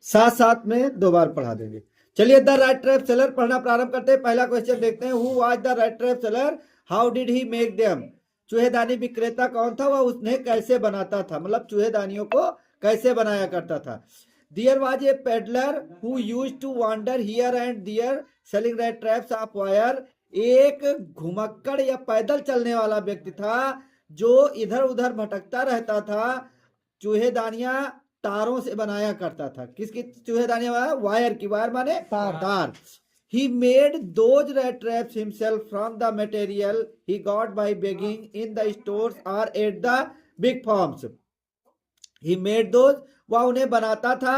साथ साथ में 2 बार पढ़ा देंगे। चलिए, द रेड ट्रैप सेलर पढ़ना प्रारंभ करते हैं। पहला क्वेश्चन देखते हैं, who was the rat trap seller, how did he make them. चूहेदानी विक्रेता कौन था, वह उन्हें कैसे बनाता था, मतलब चूहेदानियों को कैसे बनाया करता था। There was a peddler who used to wander here and there selling red traps of wire. एक घुमक्कड़ या पैदल चलने वाला व्यक्ति था जो इधर उधर भटकता रहता था, चूहेदानियां तारों से बनाया करता था। किसकी चूहेदानियां? वायर की। वायर माने तार। He made those red traps himself from the material he got by begging in the stores or at the big farms. He made those, वह उन्हें बनाता था,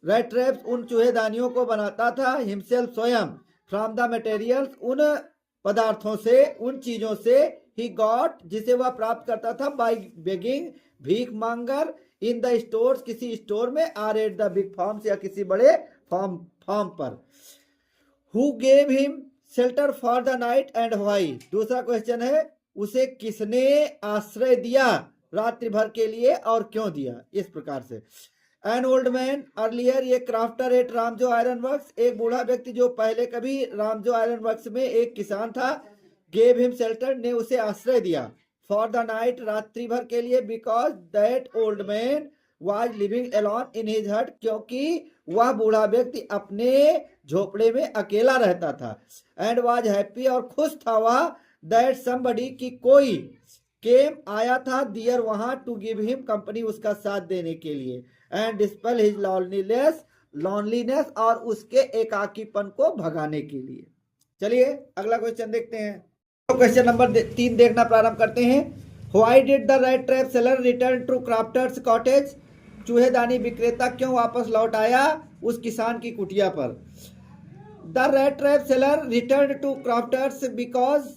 रेड ट्रैप्स उन चूहेदानियों को बनाता था, हिमसेल्फ स्वयं, फ्रॉम द मटेरियल्स उन पदार्थों से, उन चीजों से, ही गॉट जिसे वह प्राप्त करता था, बाय बेगिंग भीख मांगर, इन द स्टोर्स किसी स्टोर में, or at the big farms या किसी बड़े फार्म पर। Who gave him shelter for the night and why. दूसरा क्वेश्चन है, उसे किसने आश्रय दिया रात्रि भर के लिए और क्यों दिया। इस प्रकार से, एन ओल्ड मैन अर्लियर ये क्राफ्टर एट रामजो आयरन वर्क्स, एक बूढ़ा व्यक्ति जो पहले कभी रामजो आयरन वर्क्स में एक किसान था, गेव हिम शेल्टर ने उसे आश्रय दिया, फॉर द नाइट रात्रि भर के लिए, because that old man was living alone in his हट, क्योंकि वह बूढ़ा व्यक्ति अपने झोपड़े में अकेला रहता था, एंड वाज हैप्पी और खुश था वह, दैट समबडी की कोई केम आया था, दियर वहां, टू गिव हिम कंपनी उसका साथ देने के लिए, एंड डिस्पेल हिज लॉनलीनेस और उसके एकाकीपन को भगाने के लिए। चलिए अगला क्वेश्चन देखते हैं। क्वेश्चन नंबर 3 देखना प्रारंभ करते हैं। Why did the rat trap seller return to crofter's cottage. चूहेदानी विक्रेता क्यों वापस लौट आया उस किसान की कुटिया पर। The rat trap seller return to crofter's because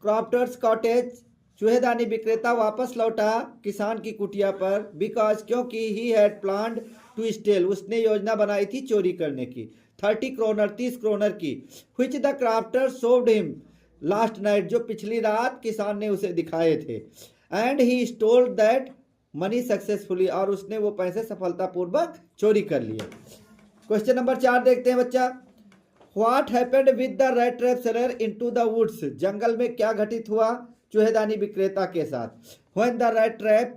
crofter's cottage, चूहेदानी विक्रेता वापस लौटा किसान की कुटिया पर, बिकॉज क्योंकि he had planned to steal, उसने योजना बनाई थी चोरी करने की, 30 क्रोनर 30 क्रोनर की, which the crofter showed him last night, जो पिछली रात किसान ने उसे दिखाए थे, and he stole that money successfully, और उसने वो पैसे सफलतापूर्वक चोरी कर लिए। क्वेश्चन नंबर 4 देखते हैं बच्चा। What happened with the rat trap seller into the woods, जंगल में क्या घटित हुआ चूहेदानी विक्रेता के साथ। When the rat trap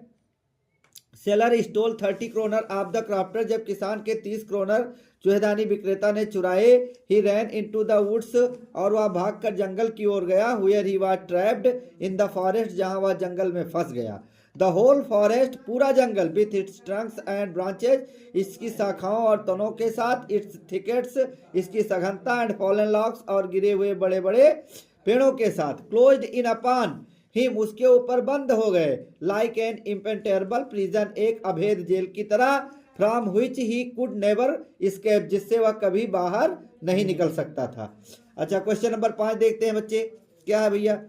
seller stole 30 kronor of the crofter, जब किसान के 30 क्रोनर चूहेदानी विक्रेता ने चुराए, he ran into the woods, और वह भागकर जंगल की ओर गया, where he was trapped in the forest, जहां वह जंगल में फंस गया। द होल फॉरेस्ट, पूरा जंगल, with its trunks and branches, इसकी शाखाओं और तनों के साथ, इट्स थिकेट्स, इसकी सघनता, एंड फॉलन लॉक्स, और गिरे हुए बड़े बड़े पेड़ों के साथ, क्लोज्ड इन अपॉन हिम, उसके ऊपर बंद हो गए, लाइक एन इम्पेंटेरेबल प्रिजन, एक अभेद जेल की तरह, from which he could never escape, जिससे वह कभी बाहर नहीं निकल सकता था। अच्छा, क्वेश्चन नंबर 5 देखते हैं बच्चे, क्या है भैया।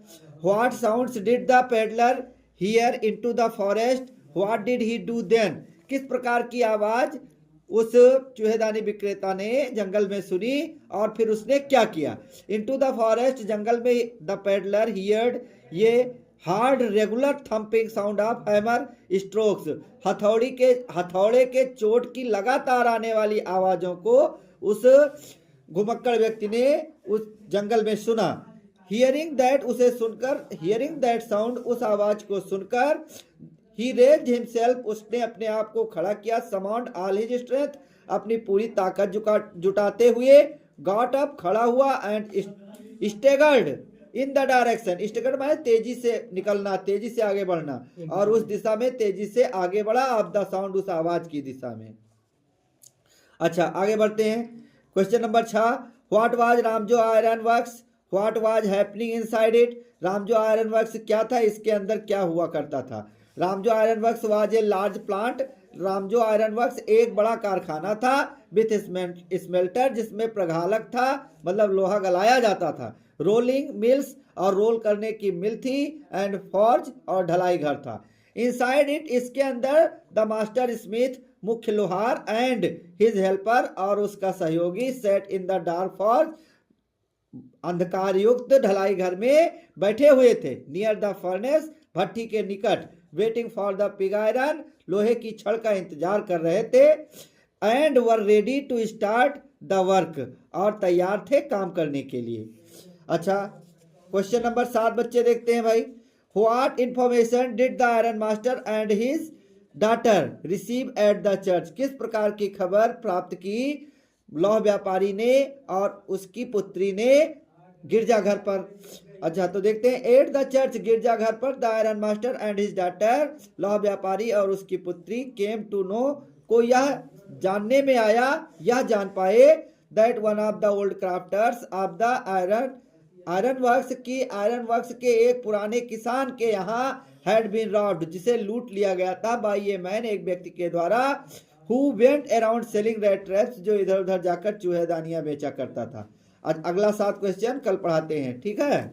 What sounds did the peddler hear into the forest, what did he do then, किस प्रकार की आवाज उस चूहेदानी विक्रेता ने जंगल में सुनी और फिर उसने क्या किया। इनटू द फॉरेस्ट, जंगल में, द पेडलर हियर्ड, ये hard regular thumping sound of hammer strokes, हथौड़े के चोट की लगातार आने वाली आवाजों को उस घुमक्कड़ व्यक्ति ने उस जंगल में सुना। हियरिंग दैट, उसे सुनकर, हियरिंग दैट साउंड, उस आवाज को सुनकर, ही रेज्ड हिमसेल्फ, उसने अपने आप को खड़ा किया, समाउंड ऑल हिज स्ट्रेंथ, अपनी पूरी ताकत जुटाते हुए, गॉट अप, खड़ा हुआ, and staggered in the direction, staggered माने तेजी से निकलना, तेजी से आगे बढ़ना, और उस दिशा में तेजी से आगे बढ़ा, ऑफ द साउंड, उस आवाज की दिशा में। अच्छा, आगे बढ़ते हैं। Question number 6, what was Ramsjo iron works, what was happening inside it, Ramsjo iron works क्या था, इसके अंदर क्या हुआ करता था। Ramsjo iron works was a large plant, Ramsjo iron works एक बड़ा कारखाना था, विथ स्मेल्टर, जिसमें प्रगालक था, मतलब लोहा गलाया जाता था, रोलिंग मिल्स, और रोल करने की मिल थी, एंड फॉर्ज, और ढलाई घर था। इनसाइड इट, इसके अंदर, द मास्टर स्मिथ, मुख्य लोहार, एंड हिज हेल्पर, और उसका सहयोगी, set in the dark forge, अंधकार युक्त ढलाई घर में बैठे हुए थे, नियर द फर्नेस, भट्टी के निकट, waiting for the pig iron, लोहे की छड़ का इंतजार कर रहे थे, and were ready to start the work, और तैयार थे काम करने के लिए। अच्छा, क्वेश्चन नंबर 7 बच्चे देखते हैं भाई। What information did the iron master and his daughter receive at the church, किस प्रकार की खबर प्राप्त की लौह व्यापारी ने और उसकी पुत्री ने गिरजाघर पर। अच्छा, तो देखते हैं एट द चर्च, गिरजाघर पर, the iron master and his daughter, लौह व्यापारी और उसकी पुत्री, केम टू नो, को यह जानने में आया, यह जान पाए, that one of the old crafters of the iron works की, आयरन वर्क्स के एक पुराने किसान के यहाँ हैड बीन रॉब्ड, जिसे लूट लिया गया था, बाय ए मैन, एक व्यक्ति के द्वारा, who went around selling red traps, जो इधर उधर जाकर चूहेदानियां बेचा करता था। आज अगला 7 क्वेश्चन कल पढ़ाते हैं, ठीक है।